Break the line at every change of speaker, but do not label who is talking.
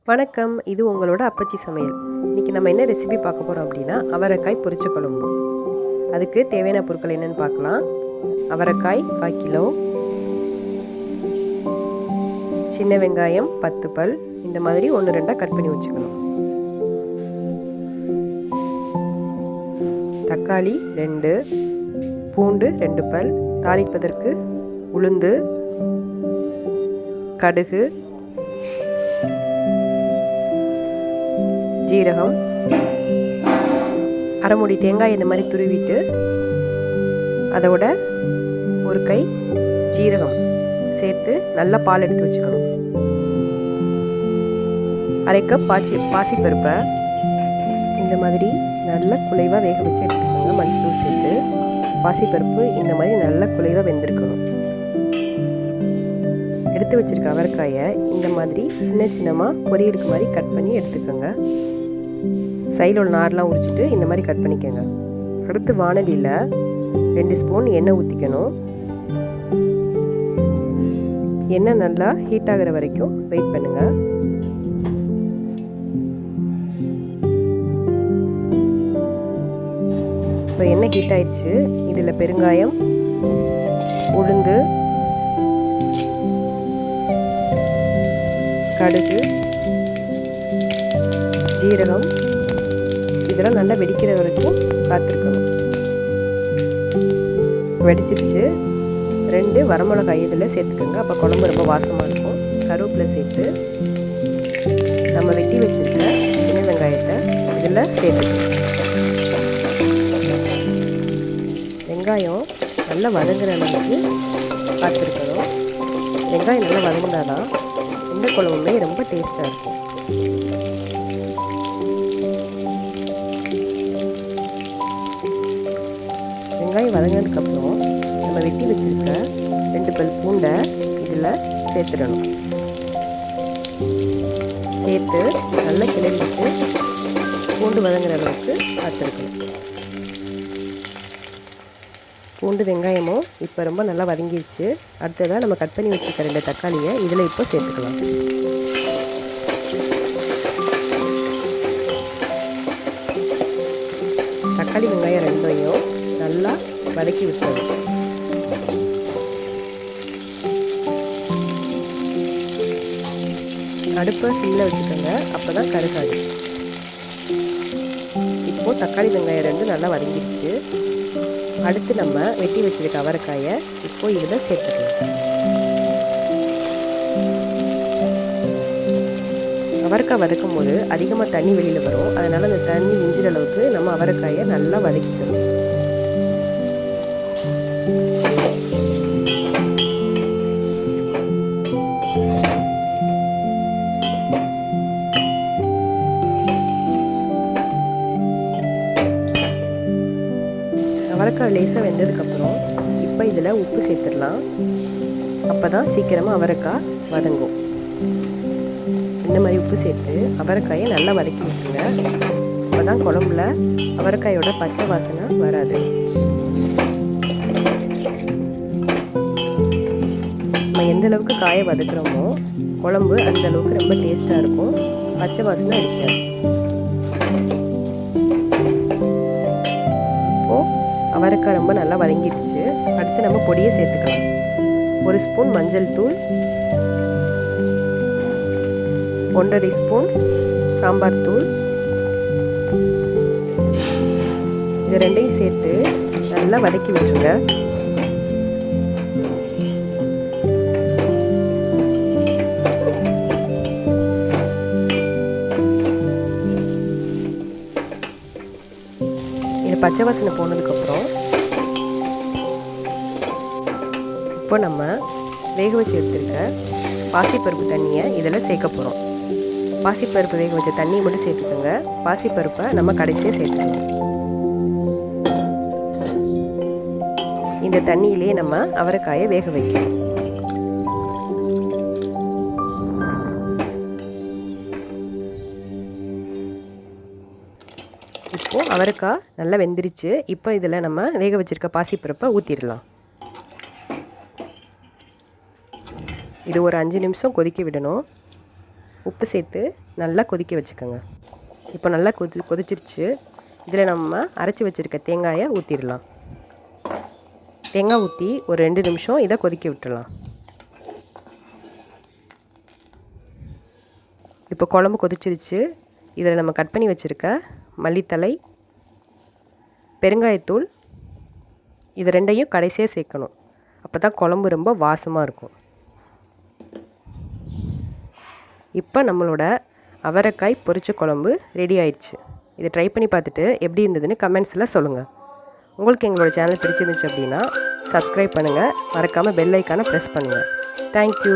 வணக்கம், இது உங்களோட அப்பச்சி சமையல். இன்றைக்கி நம்ம என்ன ரெசிபி பார்க்க போகிறோம் அப்படின்னா அவரைக்காய் பொரிச்ச குழம்பு. அதுக்கு தேவையான பொருட்கள் என்னென்னு பார்க்கலாம். அவரைக்காய் 1/4 கிலோ, சின்ன வெங்காயம் 10 பல், இந்த மாதிரி 1-2 கட் பண்ணி வச்சுக்கணும். தக்காளி 2, பூண்டு 2 பல், தாளிப்பதற்கு உளுந்து, கடுகு, ஜீரகம், அரை மூடி தேங்காய் இந்த மாதிரி துருவிட்டு அதோட ஒரு கை ஜீரகம் சேர்த்து நல்லா பால் எடுத்து வச்சுக்கணும். அரை கப் பாசிப்பருப்பை இந்த மாதிரி நல்லா குலைவாக வேக வச்சு எடுத்துக்கோங்க. மஞ்சள் சேர்த்து பாசிப்பருப்பு இந்த மாதிரி நல்லா குலைவாக வெந்திருக்கணும். எடுத்து வச்சுருக்க அவரைக்காயை இந்த மாதிரி சின்ன சின்னமாக பொரியலுக்கு மாதிரி கட் பண்ணி எடுத்துக்கோங்க. சைடில் உள்ள நார்லாம் உரிச்சிட்டு இந்த மாதிரி கட் பண்ணிக்கோங்க. அடுத்து வானலியில் 2 ஸ்பூன் எண்ணெய் ஊற்றிக்கணும். எண்ணெய் நல்லா ஹீட் ஆகிற வரைக்கும் வெயிட் பண்ணுங்கள். இப்போ எண்ணெய் ஹீட் ஆயிடுச்சு. இதில் பெருங்காயம், உளுந்து, கடுகு, ஜீரகம் இதெல்லாம் நல்லா வெடிக்கிற வரைக்கும் காத்திருக்கணும். வெடிச்சிருச்சு. 2 வரமிளகாய் இதில் சேர்த்துக்கோங்க. அப்போ குழம்பு ரொம்ப வாசமாக இருக்கும். கருவேப்பிலை சேர்த்து நம்ம வெட்டி வச்சுருக்க சின்ன வெங்காயத்தை இதில் சேர்த்துக்கணும். வெங்காயம் நல்லா வதங்குற அளவுக்கு காத்திருக்கணும். வெங்காயம் நல்லா வதங்கினாதான் இந்த குழம்புமே ரொம்ப டேஸ்ட்டாக இருக்கும். வெங்காயம் வதங்கினதுக்கப்புறம் நம்ம வெட்டி வச்சுருக்க 2 பல் பூண்டை இதில் சேர்த்துடணும். சேர்த்து நல்லா கிளறி விட்டு பூண்டு வதங்குற அளவுக்கு காத்திருக்கணும். பூண்டு வெங்காயமும் இப்போ ரொம்ப நல்லா வதங்கிடுச்சு. அடுத்ததாக நம்ம கட் பண்ணி வச்சுருக்க 2 தக்காளியை இதில் இப்போ சேர்த்துக்கலாம். தக்காளி வெங்காயம் 2ஐயும் நல்லா வதக்கி விட்டுறது. அடுப்பை சிம்மில் வச்சுக்கோங்க, அப்போ தான் கருகாது. இப்போது தக்காளி வெங்காயம் 2 நல்லா வதங்கிடுச்சு. அடுத்து நம்ம வெட்டி வச்சுருக்க அவரைக்காயை இப்போ இதில் சேர்த்துக்கலாம். அவரைக்காய் வதக்கும் போது அதிகமாக தண்ணி வெளியில் வரும். அதனால் அந்த தண்ணி மிஞ்சிற அளவுக்கு நம்ம அவரைக்காயை நல்லா வதக்கிக்கணும். அவரைக்காய் லேசாக வெந்ததுக்கப்புறம் இப்போ இதில் உப்பு சேர்த்துடலாம். அப்போ தான் சீக்கிரமாக அவரைக்காய் வதங்கும். இந்த மாதிரி உப்பு சேர்த்து அவரைக்காயை நல்லா வதக்கி விட்டுருங்க. அப்போ தான் குழம்புல அவரைக்காயோட பச்சை வாசனை வராது. நம்ம எந்த அளவுக்கு காயை வதக்குறோமோ குழம்பு அந்த அளவுக்கு ரொம்ப டேஸ்ட்டாக இருக்கும். பச்சை வாசனை அடிக்காது. அவரைக்காய் ரொம்ப நல்லா வதங்கிடுச்சு. அடுத்து நம்ம பொடியை சேர்த்துக்கலாம். 1 ஸ்பூன் மஞ்சள் தூள், 1.5 ஸ்பூன் சாம்பார் தூள், இது 2ஐயும் சேர்த்து நல்லா வதக்கி விட்டுருங்க. பச்சை வாசனை போனதுக்கப்புறம் இப்போ நம்ம வேக வச்சு எடுத்துருக்க பாசிப்பருப்பு தண்ணியை இதில் சேர்க்க போகிறோம். பாசிப்பருப்பு வேக வச்ச தண்ணியை மட்டும் சேர்த்துக்கோங்க. பாசிப்பருப்பை நம்ம கடைசியாக சேர்த்துக்கணும். இந்த தண்ணியிலே நம்ம அவரைக்காயை வேக வைக்கணும். இப்போது அவரைக்காய் நல்லா வெந்துருச்சு. இப்போ இதில் நம்ம வேக வச்சுருக்க பாசிப்பருப்பை ஊற்றிடலாம். இது ஒரு 5 நிமிஷம் கொதிக்க விடணும். உப்பு சேர்த்து நல்லா கொதிக்க வச்சுக்கோங்க. இப்போ நல்லா கொதிச்சிருச்சு. இதில் நம்ம அரைச்சி வச்சுருக்க தேங்காயை ஊற்றிடலாம். தேங்காய் ஊற்றி ஒரு 2 நிமிஷம் இதை கொதிக்க விட்டுடலாம். இப்போ குழம்பு கொதிச்சிருச்சு. இதில் நம்ம கட் பண்ணி வச்சுருக்க மல்லித்தழை, பெருங்காயத்தூள், இது ரெண்டையும் கடைசியாக சேர்க்கணும். அப்போ தான் குழம்பு ரொம்ப வாசமாக இருக்கும். இப்போ நம்மளோட அவரைக்காய் பொரிச்ச குழம்பு ரெடி ஆயிடுச்சு. இதை ட்ரை பண்ணி பார்த்துட்டு எப்படி இருந்ததுன்னு கமெண்ட்ஸில் சொல்லுங்கள். உங்களுக்கு எங்களோட சேனல் பிடிச்சிருந்துச்சு அப்படின்னா சப்ஸ்கிரைப் பண்ணுங்கள். மறக்காமல் பெல் ஐக்கானை ப்ரெஸ் பண்ணுங்கள். தேங்க்யூ.